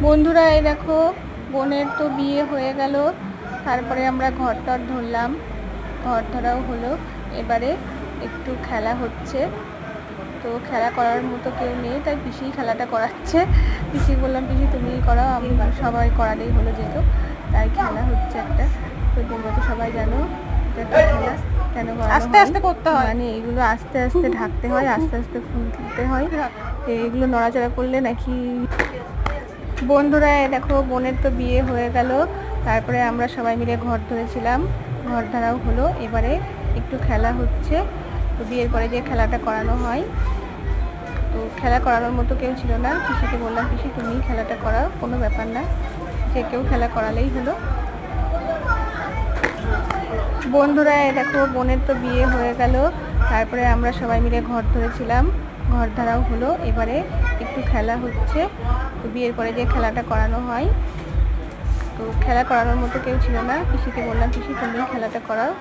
বন্ধুরা এই দেখো বোনের তো বিয়ে হয়ে গেল, তারপরে আমরা ঘর টর ধরলাম, ঘর ধরাও হলো। এবারে একটু খেলা হচ্ছে, তো খেলা করার মতো কেউ নেই, তাই পিসি খেলাটা করাচ্ছে। পিসি বললাম পিসি তুমিই করাও, আমি সবাই করালেই হলো যেহেতু, তাই খেলা হচ্ছে একটা। তো তোমরা তো সবাই জানো এটা খেলা কেন আস্তে আস্তে করতে হয়, মানে এগুলো আস্তে আস্তে ঢাকতে হয়, আস্তে আস্তে ফুল তুলতে হয়, এগুলো নড়াচড়া করলে নাকি। বন্ধুরা দেখো বোনের তো বিয়ে হয়ে গেল, তারপরে আমরা সবাই মিলে ঘর ধরেছিলাম, ঘর ধরাও হলো। এবারে একটু খেলা হচ্ছে, তো বিয়ের পরে যে খেলাটা করানো হয়, তো খেলা করানোর মতো কেউ ছিল না। পিসিকে বললাম পিসি তুমি খেলাটা করাও, কোনো ব্যাপার না, যে কেউ খেলা করালেই হলো। বন্ধুরা দেখো বোনের তো বিয়ে হয়ে গেল, তারপরে আমরা সবাই মিলে ঘর ধরেছিলাম, ঘর ধরাও হলো। এবারে একটু খেলা হচ্ছে, তো বিয়ের পরে যে খেলাটা করানো হয়, তো খেলা করানোর মতো কেউ ছিল না। পিসিকে বললাম পিসি তুমি খেলাটা করাও।